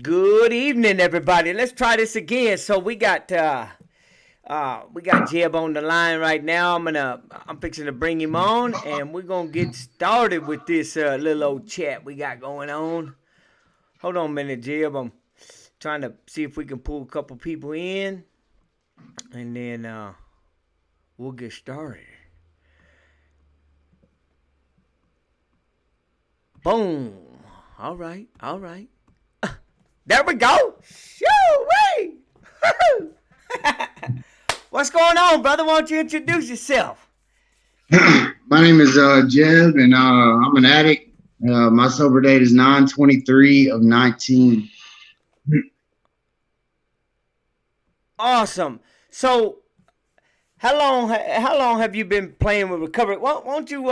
Good evening, everybody. Let's try this again. So we got Jeb on the line right now. I'm fixing to bring him on, and we're gonna get started with this little old chat we got going on. Hold on a minute, Jeb. I'm trying to see if we can pull a couple people in, and then we'll get started. Boom. All right. All right. There we go. Shoo-wee. What's going on, brother? Why don't you introduce yourself? My name is Jeb, and I'm an addict. My sober date is 9/23 of 19. Awesome. So, how long have you been playing with recovery? Won't you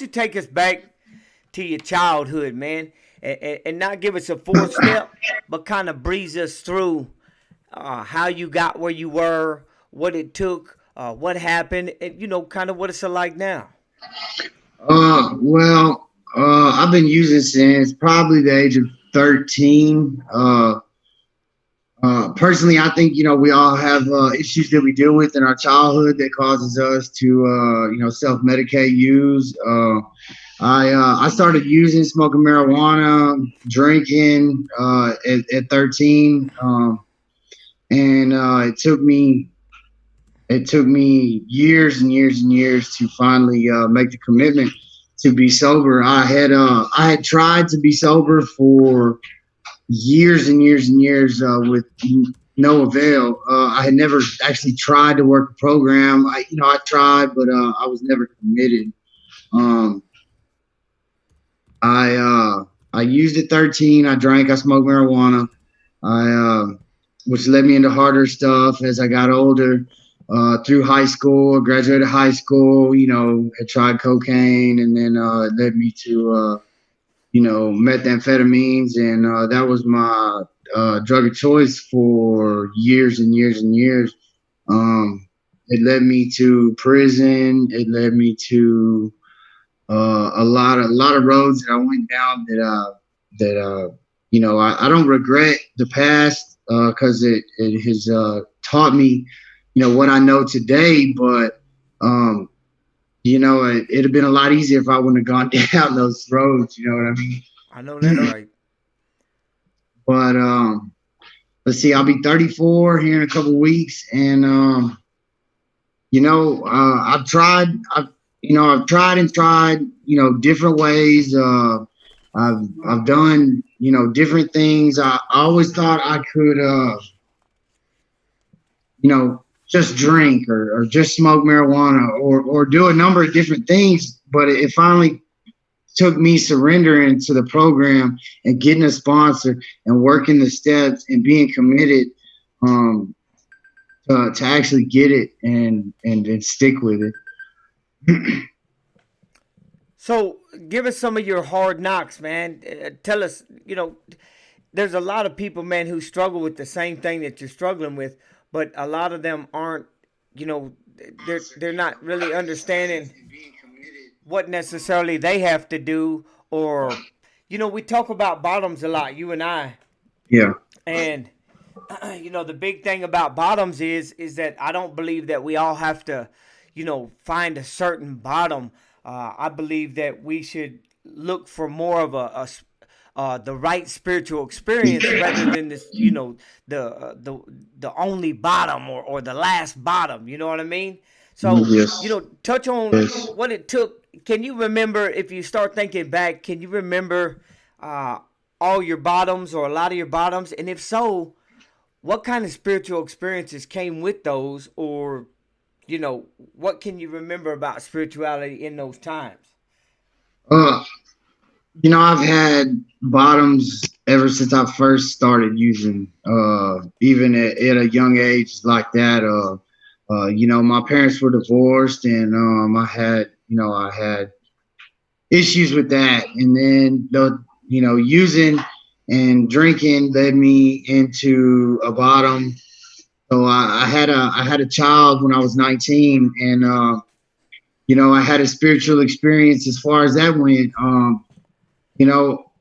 take us back to your childhood, man, and not give us a full step, but kind of breeze us through how you got where you were, what it took, what happened, and kind of what it's like now. I've been using since probably the age of 13. Personally, I think we all have issues that we deal with in our childhood that causes us to self medicate, use. I started using smoking marijuana, drinking at 13, and it took me years and years and years to finally make the commitment to be sober. I had tried to be sober for years and years and years with no avail. I had never actually tried to work a program. I tried, but I was never committed. Um, I used at 13. I drank. I smoked marijuana. Which led me into harder stuff as I got older. Through high school, I graduated high school. Had tried cocaine, and then it led me to methamphetamines, and that was my drug of choice for years and years and years. It led me to prison. It led me to a lot of roads that I went down that I don't regret the past because it has taught me what I know today. But it'd have been a lot easier if I wouldn't have gone down those roads. You know what I mean? I know that's right. But let's see, I'll be 34 here in a couple weeks, and I've tried and tried, different ways. I've done, different things. I always thought I could, just drink or just smoke marijuana or do a number of different things. But it finally took me surrendering to the program and getting a sponsor and working the steps and being committed to actually get it and stick with it. So, give us some of your hard knocks, man. Tell us, there's a lot of people, man, who struggle with the same thing that you're struggling with, but a lot of them aren't, you know, they're not really understanding what necessarily they have to do, or, we talk about bottoms a lot, you and I, Yeah. and the big thing about bottoms is that I don't believe that we all have to, find a certain bottom. I believe that we should look for more of the right spiritual experience rather than this, the only bottom or the last bottom. You know what I mean? So, Yes. touch on Yes. what it took. Can you remember, if you start thinking back, can you remember uh, all your bottoms or a lot of your bottoms? And if so, what kind of spiritual experiences came with those, or what can you remember about spirituality in those times? Uh, I've had bottoms ever since I first started using, even at a young age like that. My parents were divorced, and I had issues with that, and then using and drinking led me into a bottom. So I had a child when I was 19, and I had a spiritual experience as far as that went. You know,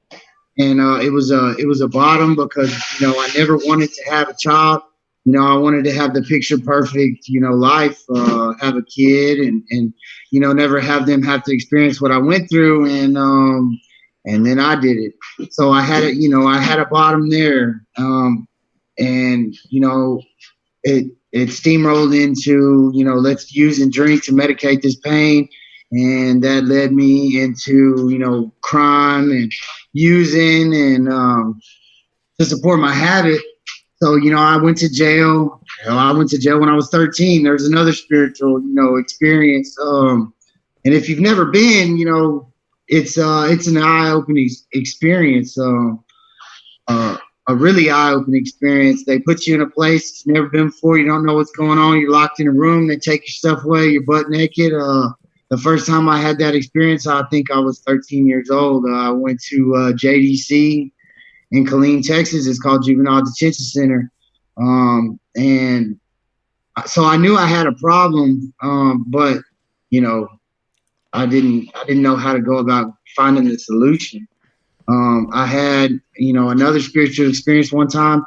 and it was a bottom because I never wanted to have a child. I wanted to have the picture perfect life, have a kid, and never have them have to experience what I went through, and then I did it. So I had a bottom there, and it steamrolled into let's use and drink to medicate this pain, and that led me into crime and using and to support my habit. So I went to jail. I went to jail when I was 13. There's another spiritual experience, and if you've never been, it's an eye-opening experience. Uh, a really eye-opening experience. They put you in a place it's never been before. You don't know what's going on. You're locked in a room. They take your stuff away. You're butt naked. The first time I had that experience, I think I was 13 years old. I went to JDC in Killeen, Texas. It's called Juvenile Detention Center, and so I knew I had a problem, but you know, I didn't know how to go about finding the solution. I had, another spiritual experience one time.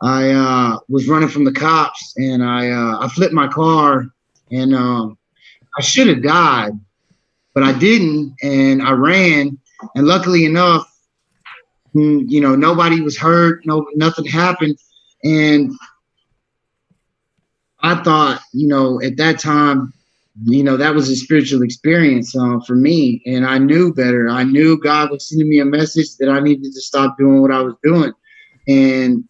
I was running from the cops, and I flipped my car, and I should have died, but I didn't, and I ran, and luckily enough, nobody was hurt, nothing happened, and I thought, at that time, that was a spiritual experience for me, and I knew better. I knew God was sending me a message that I needed to stop doing what I was doing, and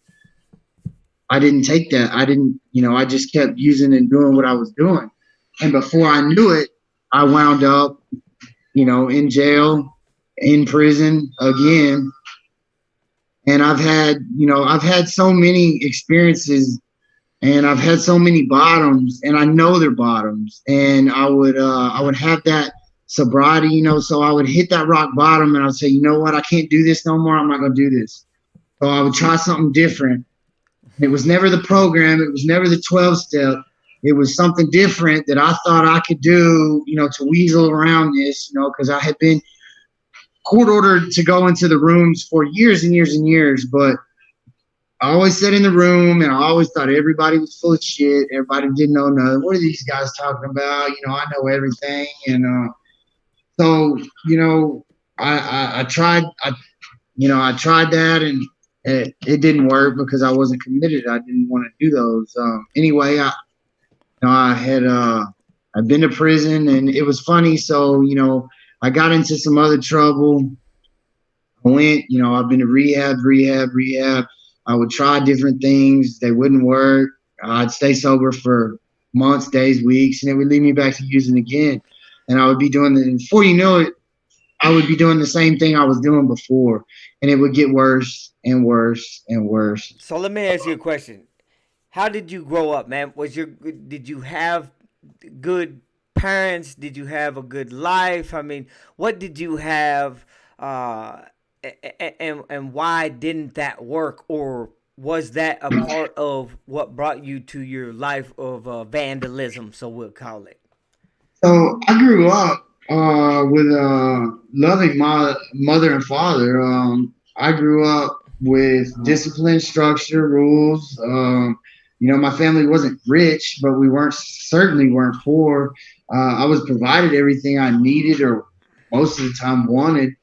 I didn't take that. I didn't, I just kept using and doing what I was doing, and before I knew it, I wound up, in jail, in prison again, and I've had so many experiences, and I've had so many bottoms, and I know they're bottoms, and I would have that sobriety, so I would hit that rock bottom, and I'd say, you know what, I can't do this no more. I'm not gonna do this. So I would try something different. It was never the program. It was never the 12 step. It was something different that I thought I could do, to weasel around this, because I had been court ordered to go into the rooms for years and years and years, but I always sat in the room, and I always thought everybody was full of shit. Everybody didn't know nothing. What are these guys talking about? I know everything. And so, I tried. I tried that, and it didn't work because I wasn't committed. I didn't want to do those. Anyway, I had I've been to prison, and it was funny. So I got into some other trouble. I went. I've been to rehab. I would try different things. They wouldn't work. I'd stay sober for months, days, weeks, and it would lead me back to using again. And I would be doing it. Before you know it, I would be doing the same thing I was doing before. And it would get worse and worse and worse. So let me ask you a question. How did you grow up, man? Did you have good parents? Did you have a good life? I mean, what did you have? And why didn't that work, or was that a part of what brought you to your life of vandalism? So we'll call it. So I grew up with a loving mother and father. I grew up with discipline, structure, rules. My family wasn't rich, but we certainly weren't poor. I was provided everything I needed, or most of the time wanted.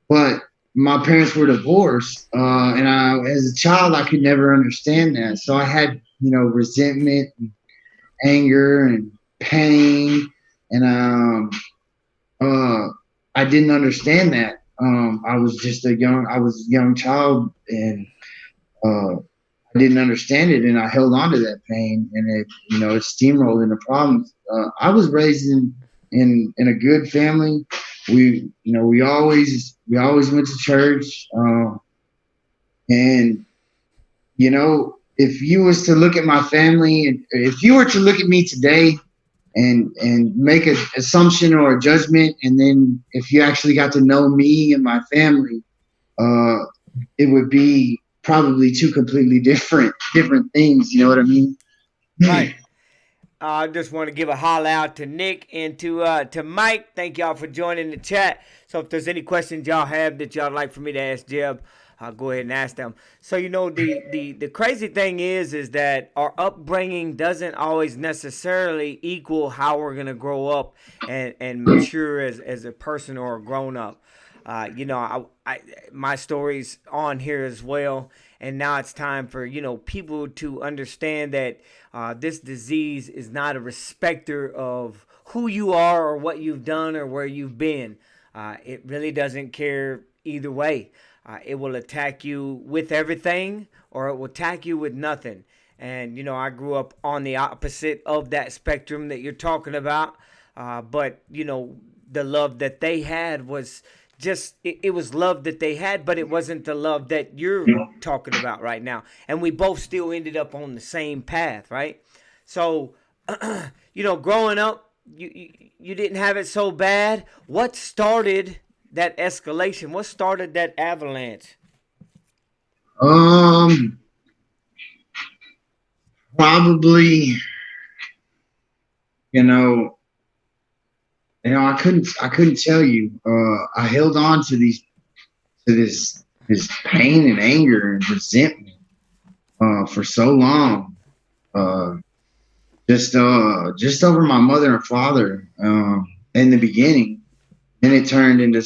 But my parents were divorced, and as a child, I could never understand that. So I had, resentment, and anger, and pain, and I didn't understand that. I was a young child, and I didn't understand it, and I held on to that pain, and it steamrolled into problems. I was raised in a good family. We always went to church, and if you was to look at my family, and if you were to look at me today, and make an assumption or a judgment, and then if you actually got to know me and my family, uh, it would be probably two completely different things. You know what I mean? Right. I just want to give a holler out to Nick and to Mike. Thank y'all for joining the chat. So if there's any questions y'all have that y'all like for me to ask Jeb, I'll go ahead and ask them. So the crazy thing is that our upbringing doesn't always necessarily equal how we're gonna grow up and mature as a person or a grown up. My story's on here as well, and now it's time for people to understand that this disease is not a respecter of who you are or what you've done or where you've been. It really doesn't care either way. It will attack you with everything, or it will attack you with nothing. And I grew up on the opposite of that spectrum that you're talking about. But the love that they had was just it was love that they had, but it wasn't the love that you're talking about right now. And we both still ended up on the same path, right? So, growing up, you didn't have it so bad. What started that escalation? What started that avalanche? Um, Probably, you know, I couldn't tell you. I held on to this pain and anger and resentment for so long. Uh, just over my mother and father in the beginning. Then it turned into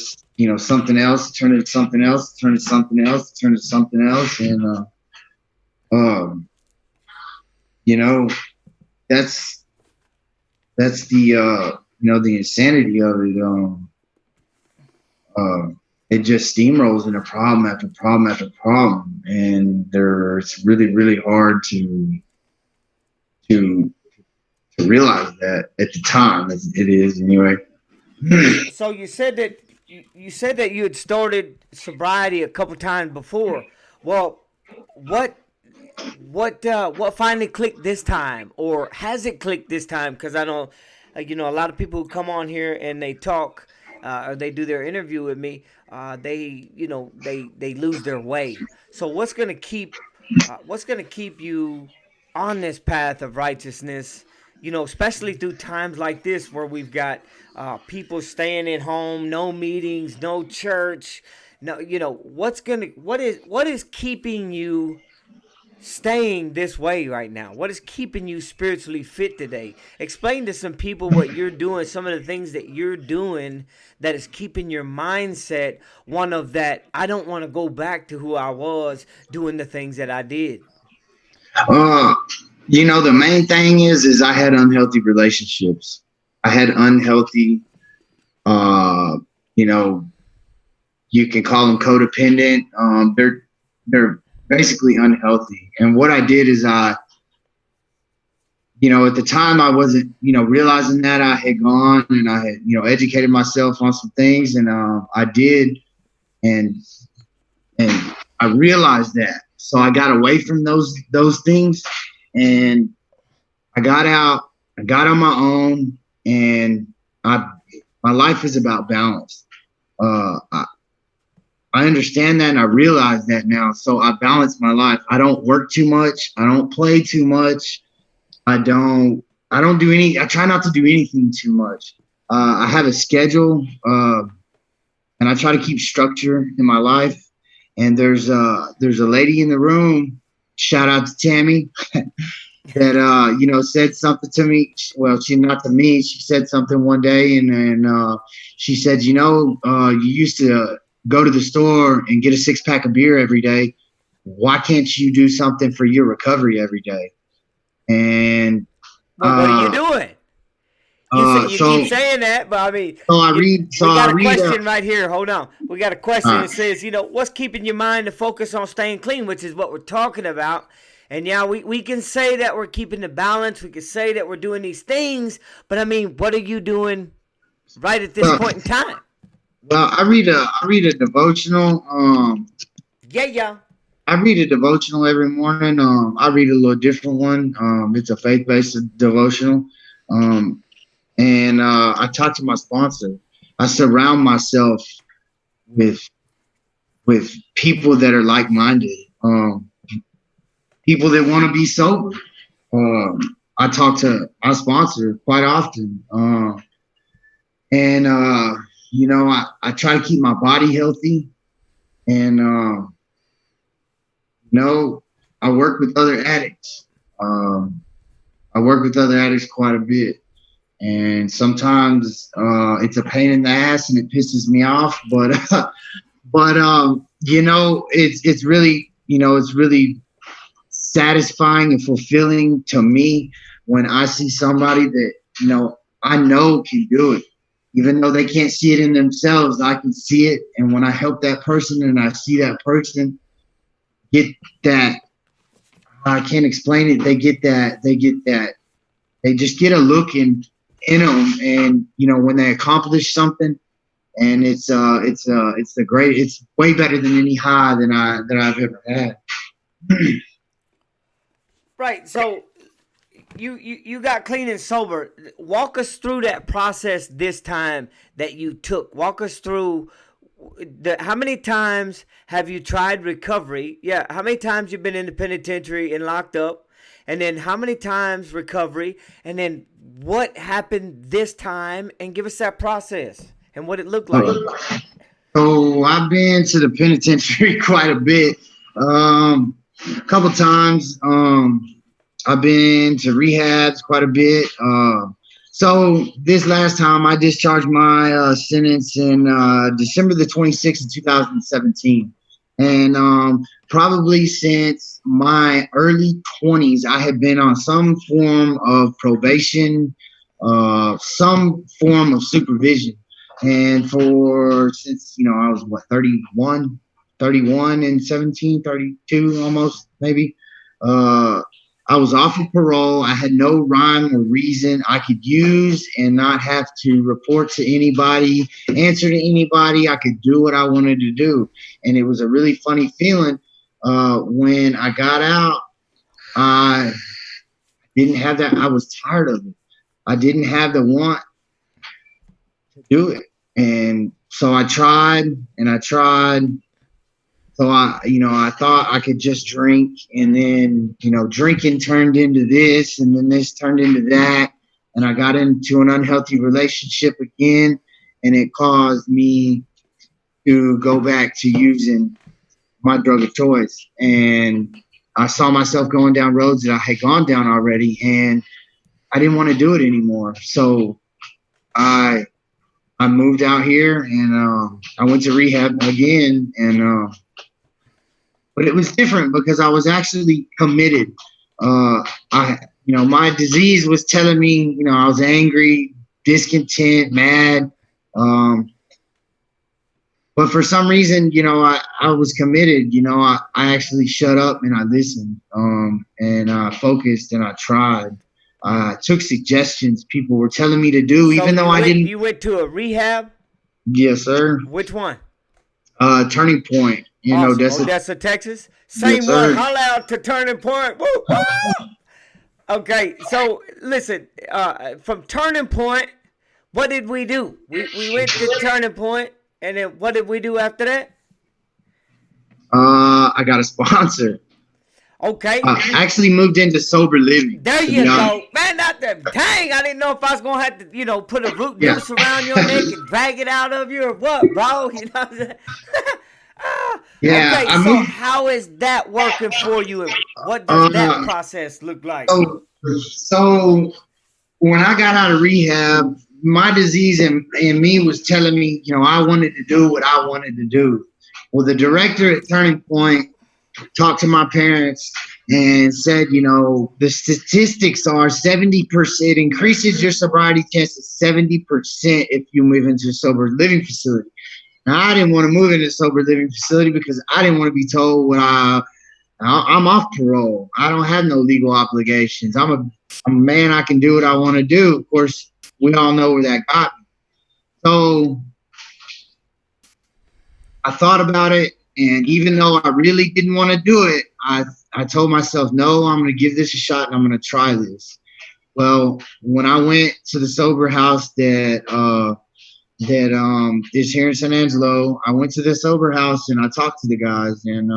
something else, turned into something else, turned into something else, turned into something else, and um, you know that's that's the insanity of it. It just steamrolls into problem after problem after problem, and it's really really hard to to realize that at the time. It is anyway. So you said that you had started sobriety a couple times before. Well, what what finally clicked this time, or has it clicked this time? Because I know, a lot of people who come on here and they talk, or they do their interview with me, they lose their way. So what's gonna keep you on this path of righteousness? Especially through times like this where we've got people staying at home, no meetings, no church. No, what is keeping you staying this way right now? What is keeping you spiritually fit today? Explain to some people what you're doing, some of the things that you're doing that is keeping your mindset one of that I don't want to go back to who I was doing the things that I did. Uh, the main thing is I had unhealthy relationships. I had unhealthy, uh, you know, you can call them codependent. They're basically unhealthy. And what I did is at the time I wasn't, realizing that I had gone and I had, educated myself on some things, and I did, and and I realized that. So I got away from those things, and I got out. I got on my own, and I my life is about balance. I understand that, and I realize that now. So I balance my life. I don't work too much. I don't play too much. I don't. I don't do any. I try not to do anything too much. I have a schedule, and I try to keep structure in my life. And there's a lady in the room. Shout out to Tammy that said something to me. Well, she not to me. She said something one day, and she said, you used to go to the store and get a 6-pack of beer every day. Why can't you do something for your recovery every day? And Well, what are you doing? You say you keep so saying that, but I mean, so I read so we I got a read question right here. Hold on, we got a question uh, that says, what's keeping your mind to focus on staying clean, which is what we're talking about. And yeah, we can say that we're keeping the balance. We can say that we're doing these things, but I mean, what are you doing right at this well, point in time? I read a devotional. Yeah, yeah. I read a devotional every morning. I read a little different one. It's a faith-based devotional. Um, and I talk to my sponsor. I surround myself with people that are like-minded, people that want to be sober. Um, I talk to our sponsor quite often, and I try to keep my body healthy, and you know, I work with other addicts. Um, I work with other addicts quite a bit, and sometimes it's a pain in the ass and it pisses me off, but it's really it's really satisfying and fulfilling to me when I see somebody that I know can do it. Even though they can't see it in themselves, I can see it. And when I help that person and I see that person get that, I can't explain it. They get that. They get that. They just get a look in them, and when they accomplish something, and it's the great. It's way better than any high that I've ever had. Right. So you got clean and sober. Walk us through that process this time that you took. Walk us through how many times have you tried recovery? Yeah, how many times you've been in the penitentiary and locked up? And then how many times recovery? And then what happened this time? And give us that process and what it looked like. So I've been to the penitentiary quite a bit, a couple times. I've been to rehabs quite a bit. So this last time, I discharged my sentence in December the 26th of 2017, and probably since my early 20s, I had been on some form of probation, some form of supervision. And for since I was 31 and 17, 32 almost maybe. I was off of parole. I had no rhyme or reason I could use and not have to report to anybody, answer to anybody. I could do what I wanted to do. And it was a really funny feeling. When I got out, I didn't have that. I was tired of it. I didn't have the want to do it. And so I tried and I tried. So I thought I could just drink, and then, drinking turned into this, and then this turned into that. And I got into an unhealthy relationship again, and it caused me to go back to using my drug of choice. And I saw myself going down roads that I had gone down already, and I didn't want to do it anymore. So I moved out here, and I went to rehab again, and but it was different because I was actually committed. My disease was telling me, I was angry, discontent, mad. But for some reason, I was committed. I actually shut up and I listened, and I focused and I tried. I took suggestions people were telling me to do, So even though I didn't. you went to a rehab? Yes, sir. Which one? Turning Point in Awesome. Odessa. Odessa, Texas. Yes, Same one. sir. Holla out to Turning Point. Woo, woo. Okay, so listen, from Turning Point, what did we do? We went to Turning Point, and then what did we do after that? I got a sponsor. Okay. I actually moved into sober living. There you go. Man, not that. Dang, I didn't know if I was going to have to, put a root noose around your neck and drag it out of you or what, bro. You know what I'm saying? Yeah. Okay, so how is that working for you? And what does that process look like? So when I got out of rehab, my disease and me was telling me, I wanted to do what I wanted to do. Well, the director at Turning Point talked to my parents and said, the statistics are 70%. It increases your sobriety chances 70% if you move into a sober living facility. Now, I didn't want to move into a sober living facility because I didn't want to be told I'm off parole. I don't have no legal obligations. I'm a man. I can do what I want to do. Of course, we all know where that got me. So I thought about it, and even though I really didn't want to do it, I told myself, no, I'm going to give this a shot and I'm going to try this. Well, when I went to the sober house that is here in San Angelo, I went to the sober house and I talked to the guys, and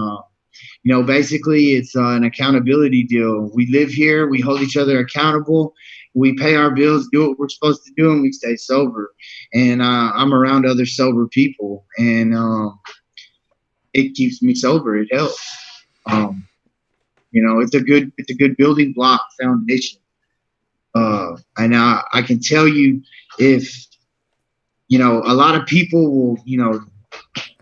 Basically it's an accountability deal. We live here, we hold each other accountable, we pay our bills, do what we're supposed to do, and we stay sober. And I'm around other sober people, and it keeps me sober. It helps. Um, it's a good building block foundation. And I can tell you, if a lot of people will,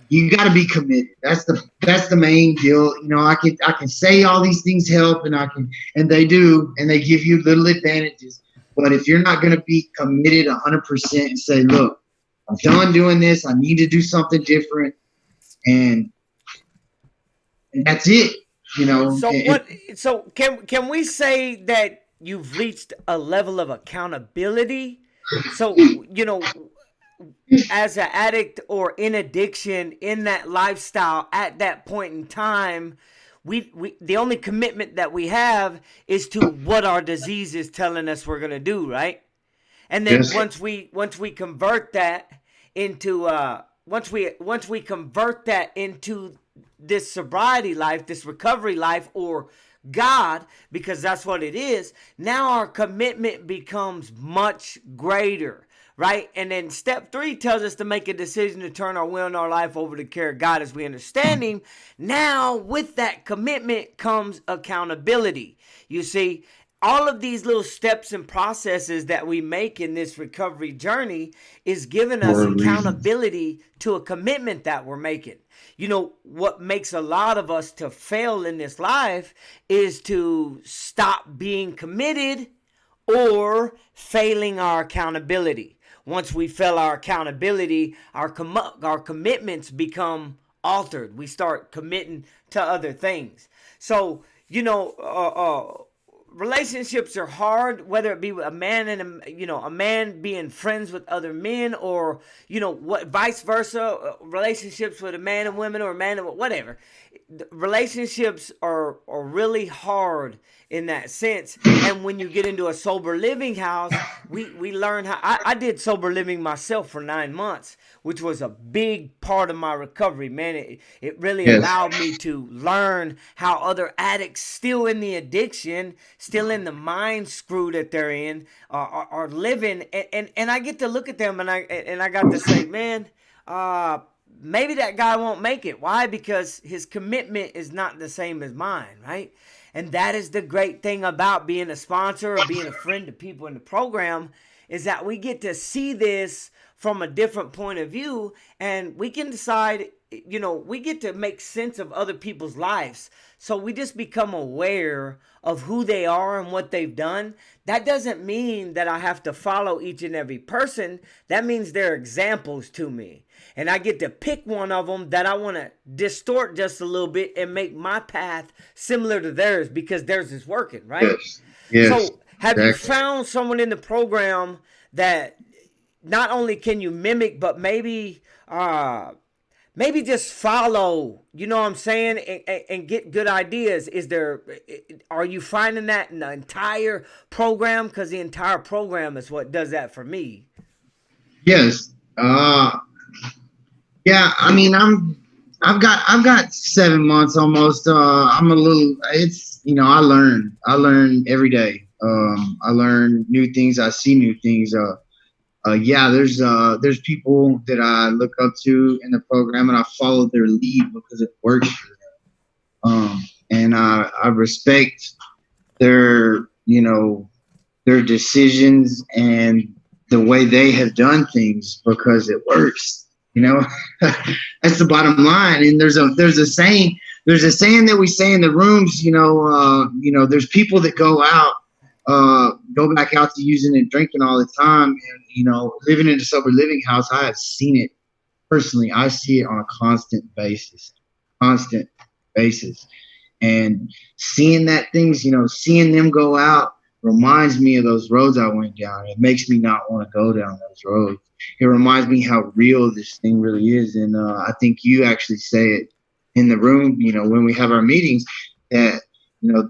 you got to be committed. That's the main deal. I can say all these things help, and they do, and they give you little advantages. But if you're not going to be committed 100% and say, look, I'm done doing this. I need to do something different, and that's it. So what? So can we say that you've reached a level of accountability? So as an addict or in addiction in that lifestyle at that point in time, we the only commitment that we have is to what our disease is telling us we're gonna do, right? And then Yes, once we convert that into once we convert that into this sobriety life, this recovery life, or God, because that's what it is. Now our commitment becomes much greater, right? And then step 3 tells us to make a decision to turn our will and our life over to the care of God as we understand Him. Now, with that commitment comes accountability. You see, all of these little steps and processes that we make in this recovery journey is giving us for a reason. accountability to a commitment that we're making. What makes a lot of us to fail in this life is to stop being committed or failing our accountability. Once we fail our accountability, our commitments become altered. We start committing to other things. So, relationships are hard, whether it be with a man and a man being friends with other men, or what vice versa, relationships with a man and women, or a man and whatever. Relationships are really hard in that sense. And when you get into a sober living house, we learn how. I did sober living myself for 9 months, which was a big part of my recovery, man. It really Yes, allowed me to learn how other addicts still in the addiction, still in the mind screw that they're in, are living. And I get to look at them, and I got to say, man, maybe that guy won't make it. Why? Because his commitment is not the same as mine, right? And that is the great thing about being a sponsor or being a friend to people in the program, is that we get to see this from a different point of view, and we can decide, we get to make sense of other people's lives. So we just become aware of who they are and what they've done. That doesn't mean that I have to follow each and every person. That means they're examples to me. And I get to pick one of them that I want to distort just a little bit and make my path similar to theirs, because theirs is working, right? yes, yes, So, have you exactly. found someone in the program that not only can you mimic, but maybe just follow, you know what I'm saying, and get good ideas? Are you finding that in the entire program? Because the entire program is what does that for me. Yes. Yeah. I mean, I've got 7 months almost. I'm a little. It's I learn every day. I learn new things. I see new things. Yeah, there's people that I look up to in the program, and I follow their lead because it works for them. And I respect their their decisions and the way they have done things because it works. That's the bottom line. And there's a saying that we say in the rooms. There's people that go back out to using and drinking all the time. And living in a sober living house, I have seen it personally. I see it on a constant basis. And seeing that seeing them go out reminds me of those roads I went down. It makes me not want to go down those roads. It reminds me how real this thing really is. And I think you actually say it in the room, when we have our meetings, that,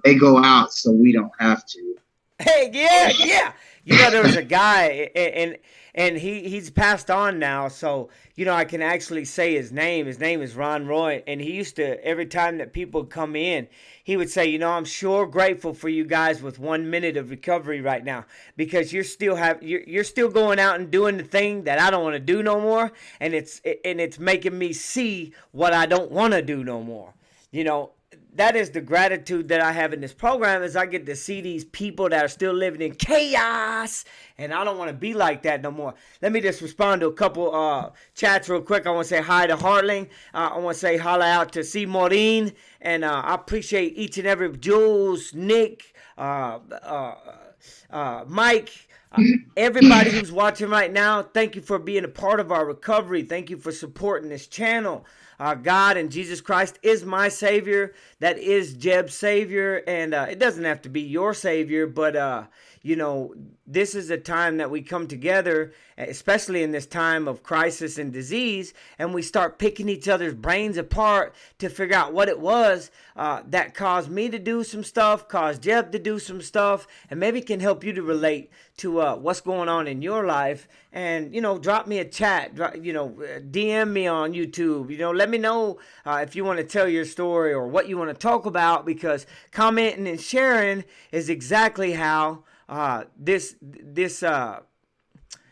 they go out so we don't have to. Hey, yeah, yeah. There was a guy, and he's passed on now, so I can actually say his name. His name is Ron Roy, and he used to, every time that people come in, he would say, I'm sure grateful for you guys with 1 minute of recovery right now, because you're still going out and doing the thing that I don't want to do no more, and it's making me see what I don't want to do no more. You know, that is the gratitude that I have in this program, is I get to see these people that are still living in chaos, and I don't want to be like that no more. Let me just respond to a couple chats real quick. I want to say hi to Hartling. I want to say holla out to C. Maureen, and I appreciate each and every Jules, Nick, Mike, everybody who's watching right now. Thank you for being a part of our recovery. Thank you for supporting this channel. God and Jesus Christ is my Savior. That is Jebb's Savior. And it doesn't have to be your Savior, but, this is a time that we come together, especially in this time of crisis and disease, and we start picking each other's brains apart to figure out what it was that caused me to do some stuff, caused Jeb to do some stuff, and maybe can help you to relate to what's going on in your life. And, drop me a chat, DM me on YouTube, let me know if you want to tell your story or what you want to talk about, because commenting and sharing is exactly how this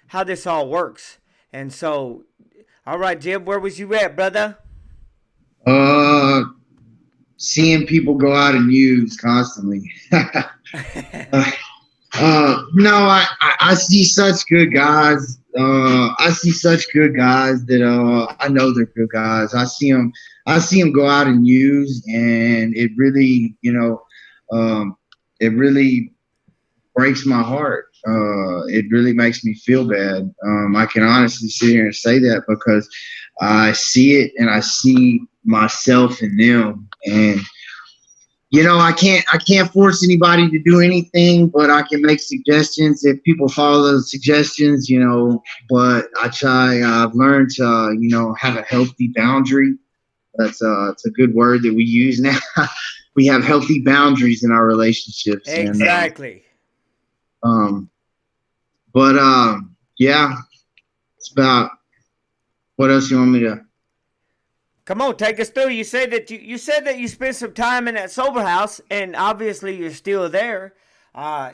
how this all works. And so, all right, Jeb, where was you at, brother? Uh, Seeing people go out and use constantly. No, I see such good guys. I see such good guys that I know they're good guys. I see them go out and use, and it really, it really breaks my heart. It really makes me feel bad. I can honestly sit here and say that because I see it and I see myself in them. And I can't force anybody to do anything, but I can make suggestions if people follow those suggestions. But I've learned to have a healthy boundary. It's a good word that we use now. We have healthy boundaries in our relationships. Exactly. Yeah, it's about, what else you want me to? Come on, take us through. You said that you spent some time in that sober house, and obviously you're still there. Yeah.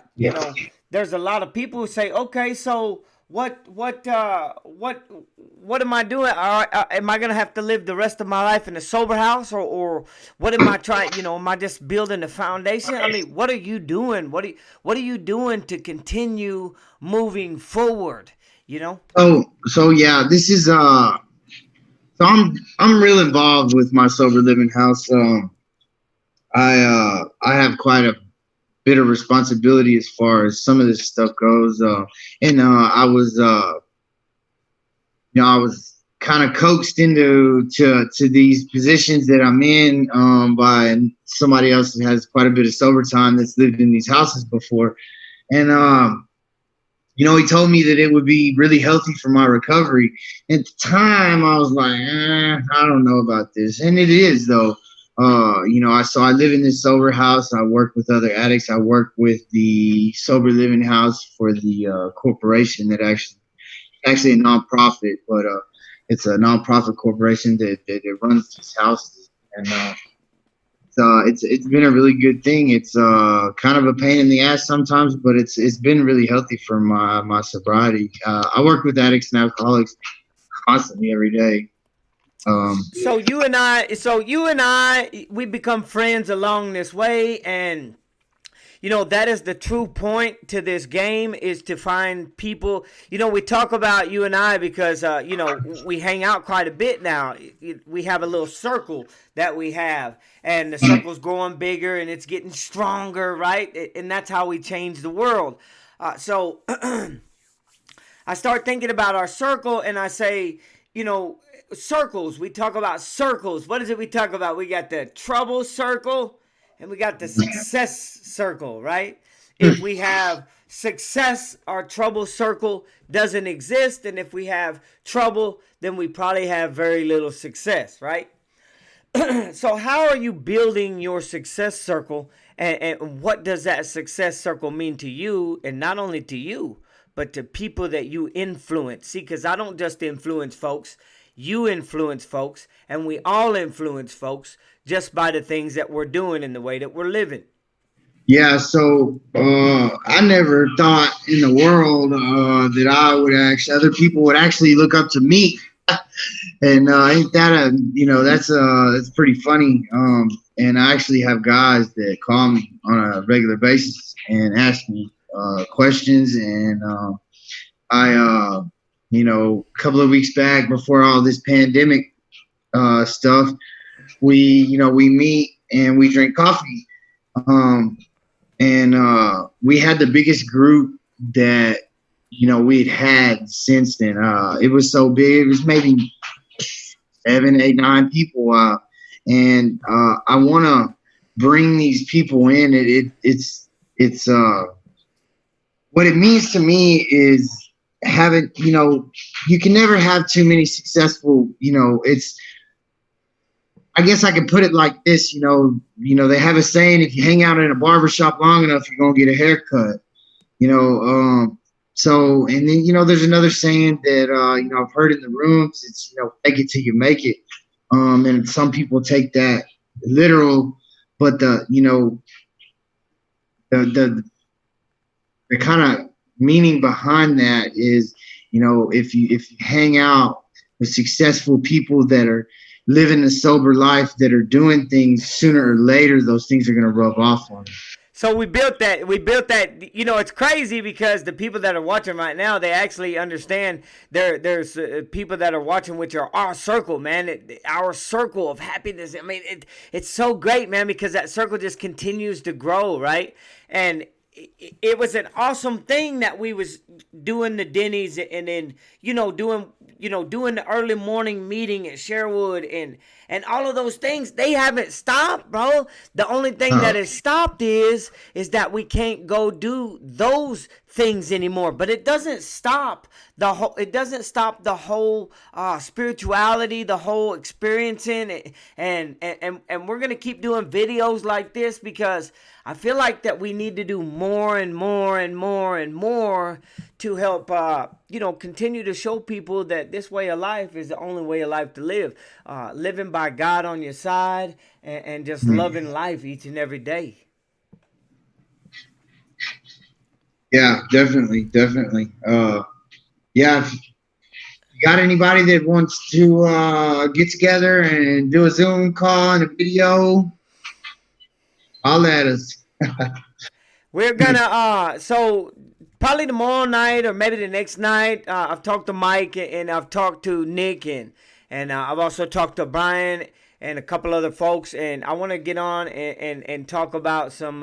There's a lot of people who say, okay, so what am I doing? Am I gonna have to live the rest of my life in a sober house, or what am I trying? Am I just building the foundation? I mean, what are you doing? What are you doing to continue moving forward? So yeah, this is so I'm real involved with my sober living house. I have quite a bit of responsibility as far as some of this stuff goes. And I was I was kind of coaxed into these positions that I'm in by somebody else that has quite a bit of sober time that's lived in these houses before. And he told me that it would be really healthy for my recovery. At the time, I was like, I don't know about this. And it is, though. I live in this sober house. I work with other addicts. I work with the sober living house for the corporation that actually a nonprofit, but it's a nonprofit corporation that runs these houses. And it's been a really good thing. It's kind of a pain in the ass sometimes, but it's been really healthy for my sobriety. I work with addicts and alcoholics constantly every day. So you and I, we become friends along this way, and that is the true point to this game, is to find people. We talk about you and I because we hang out quite a bit now. We have a little circle that we have, and the circle's growing bigger and it's getting stronger, right? And that's how we change the world. So I start thinking about our circle, and I say, circles. We talk about circles. What is it we talk about? We got the trouble circle and we got the success circle, right? If we have success, our trouble circle doesn't exist. And if we have trouble, then we probably have very little success, right? So how are you building your success circle, And what does that success circle mean to you, and not only to you, but to people that you influence? See, because I don't just influence folks, you influence folks, and we all influence folks just by the things that we're doing and the way that we're living. Yeah, so I never thought in the world that I would actually, other people would actually look up to me, and ain't that that's pretty funny. And I actually have guys that call me on a regular basis and ask me questions, and I a couple of weeks back before all this pandemic stuff, we meet and we drink coffee. Um, and we had the biggest group that we'd had since then. It was so big; it was maybe 7, 8, 9 people, and I want to bring these people in. It's what it means to me is having you can never have too many successful. It's I guess I can put it like this, they have a saying: if you hang out in a barber shop long enough, you're gonna get a haircut. You know, so and then there's another saying that I've heard in the rooms. It's fake it till you make it. And some people take that literal, but the the kind of meaning behind that is, if you hang out with successful people that are living a sober life, that are doing things, sooner or later those things are going to rub off on you. So we built that. We built that. It's crazy because the people that are watching right now, they actually understand. There's people that are watching, which are our circle, man. Our circle of happiness. I mean, it's so great, man, because that circle just continues to grow, right? And it was an awesome thing that we was doing the Denny's, and then doing the early morning meeting at Sherwood, and all of those things. They haven't stopped, bro. The only thing that has stopped is that we can't go do those things anymore. But it doesn't stop the whole. It doesn't stop the whole spirituality, the whole experiencing, and we're gonna keep doing videos like this because I feel like that we need to do more and more and more and more to help, continue to show people that this way of life is the only way of life to live. Living by God on your side, and just loving life each and every day. Yeah, definitely, definitely. Yeah, if you got anybody that wants to get together and do a Zoom call and a video, all at us. We're gonna so probably tomorrow night or maybe the next night. I've talked to Mike, and I've talked to Nick, and I've also talked to Brian and a couple other folks, and I want to get on and talk about some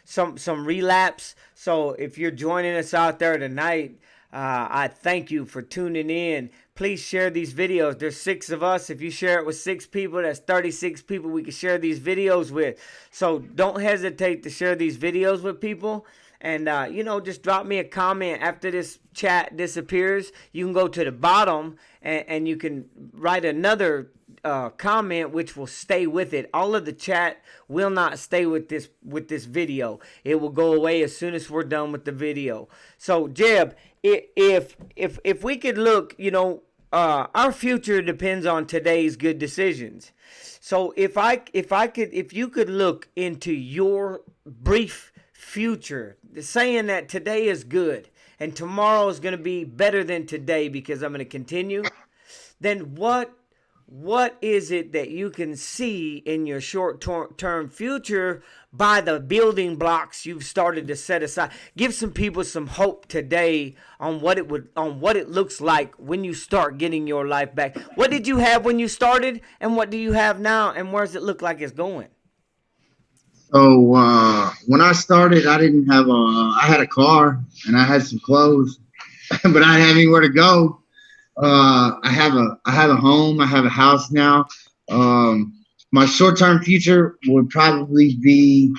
some relapse. So if you're joining us out there tonight, I thank you for tuning in. Please share these videos. There's 6 of us. If you share it with 6 people, that's 36 people we can share these videos with. So don't hesitate to share these videos with people. And, just drop me a comment after this chat disappears. You can go to the bottom, and you can write another comment which will stay with it. All of the chat will not stay with this video. It will go away as soon as we're done with the video. So Jeb, if we could look, our future depends on today's good decisions. So if you could look into your brief future, saying that today is good and tomorrow is going to be better than today because I'm going to continue, then what is it that you can see in your short-term future by the building blocks you've started to set aside? Give some people some hope today on what it looks like when you start getting your life back. What did you have when you started, and what do you have now, and where does it look like it's going? So when I started, I didn't have I had a car and I had some clothes, but I didn't have anywhere to go. I have a home. I have a house now. My short-term future would probably be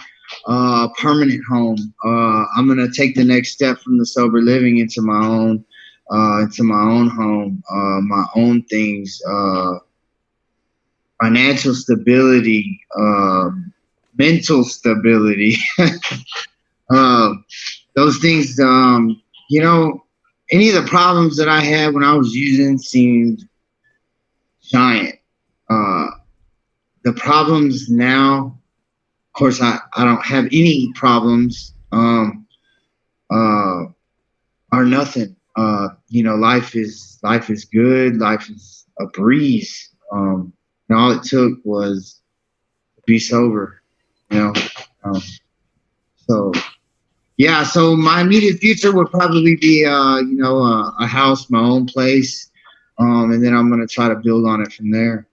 a permanent home. I'm gonna take the next step from the sober living into my own home, my own things, financial stability, mental stability. um, those things, you know, any of the problems that I had when I was using seemed giant. Uh, the problems now, of course, I don't have any problems. Uh, are nothing. You know, life is good. Life is a breeze. And all it took was to be sober. You know, um, so yeah. So my immediate future would probably be, you know, a house, my own place, and then I'm gonna try to build on it from there.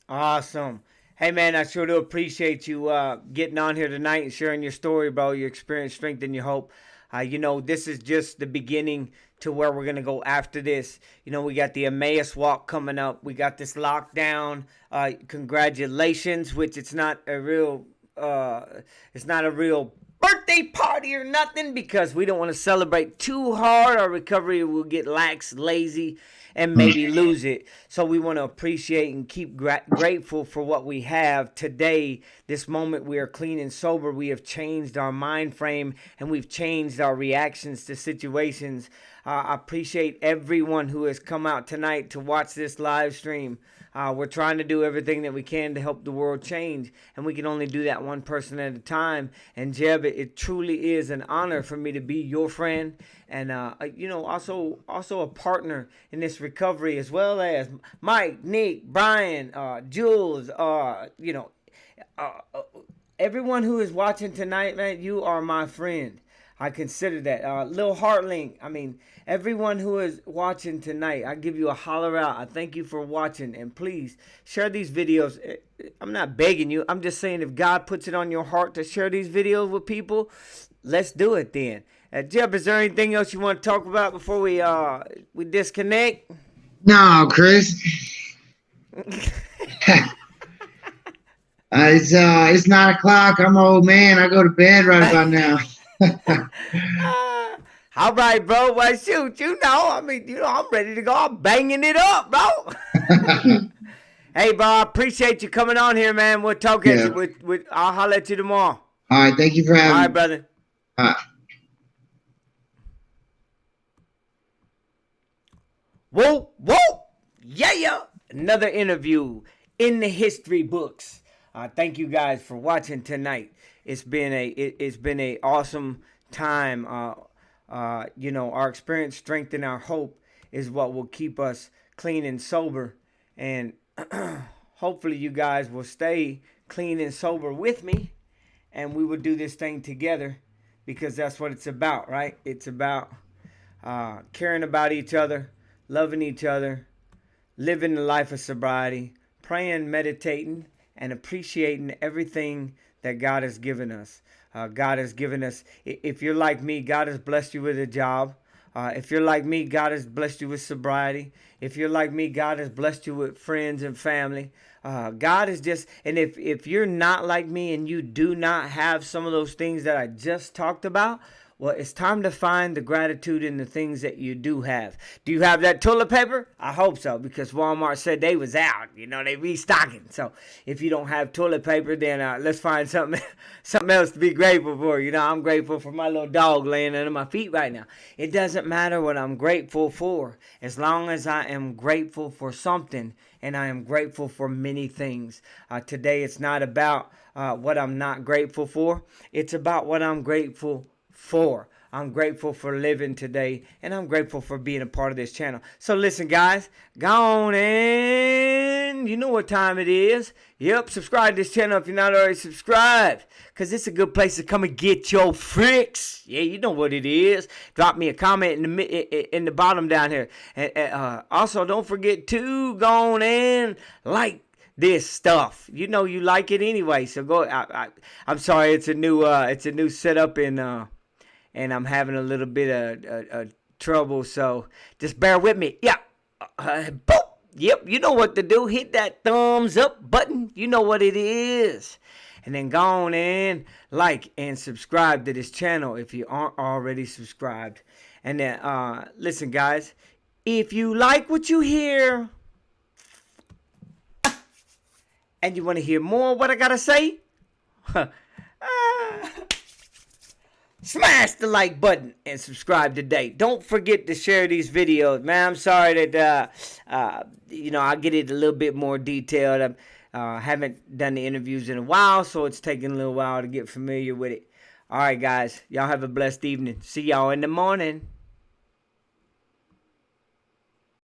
Awesome. Hey man, I sure do appreciate you getting on here tonight and sharing your story, bro. Your experience, strength, and your hope. This is just the beginning to where we're gonna go after this. We got the Emmaus Walk coming up. We got this lockdown. Congratulations, which uh, it's not a real birthday party or nothing because we don't want to celebrate too hard. Our recovery will get lax, lazy, and maybe lose it. So we want to appreciate and keep grateful for what we have today. This moment we are clean and sober. We have changed our mind frame and we've changed our reactions to situations. I appreciate everyone who has come out tonight to watch this live stream. We're trying to do everything that we can to help the world change, and we can only do that one person at a time. And Jeb, it truly is an honor for me to be your friend, and also a partner in this recovery, as well as Mike, Nick, Brian, Jules. Uh, uh, Everyone who is watching tonight, man, you are my friend. I consider that. Lil Hartling, everyone who is watching tonight, I give you a holler out. I thank you for watching. And please share these videos. I'm not begging you. I'm just saying if God puts it on your heart to share these videos with people, let's do it then. Jeb, is there anything else you want to talk about before we disconnect? No, Chris. It's 9 o'clock. I'm an old man. I go to bed right about now. All right, bro. Well, shoot, I'm ready to go. I'm banging it up, bro. Hey, bro, I appreciate you coming on here, man. We'll talk at Yeah. you. I'll holler at you tomorrow. All right. Thank you for All having right, me. brother. Whoa, whoa, yeah. Another interview in the history books. Thank you guys for watching tonight. It's been a awesome time. Our experience, strength, and our hope is what will keep us clean and sober. And hopefully, you guys will stay clean and sober with me, and we will do this thing together because that's what it's about, right? It's about caring about each other, loving each other, living the life of sobriety, praying, meditating, and appreciating everything that God has given us. God has given us, if you're like me, God has blessed you with a job. If you're like me, God has blessed you with sobriety. If you're like me, God has blessed you with friends and family. God is just, and if you're not like me and you do not have some of those things that I just talked about, well, it's time to find the gratitude in the things that you do have. Do you have that toilet paper? I hope so, because Walmart said they was out. They restocking. So if you don't have toilet paper, then let's find something else to be grateful for. I'm grateful for my little dog laying under my feet right now. It doesn't matter what I'm grateful for, as long as I am grateful for something, and I am grateful for many things. Today, it's not about what I'm not grateful for. It's about what I'm grateful for. I'm grateful for living today, and I'm grateful for being a part of this channel. So listen, guys, go on in. You know what time it is. Yep, subscribe to this channel if you're not already subscribed, because it's a good place to come and get your fix. Yeah, you know what it is. Drop me a comment in the bottom down here. And also, don't forget to go on in, like this stuff. You like it anyway, so go. I'm sorry, it's a new setup in and I'm having a little bit of trouble, so just bear with me. Yeah. Boop. Yep, you know what to do. Hit that thumbs up button. You know what it is. And then go on in, like, and subscribe to this channel if you aren't already subscribed. And then, listen, guys, if you like what you hear and you want to hear more of what I got to say, Smash the like button and subscribe today. Don't forget to share these videos, man. I'm sorry that I get it a little bit more detailed. I haven't done the interviews in a while, so it's taking a little while to get familiar with it. All right, guys, y'all have a blessed evening. See y'all in the morning.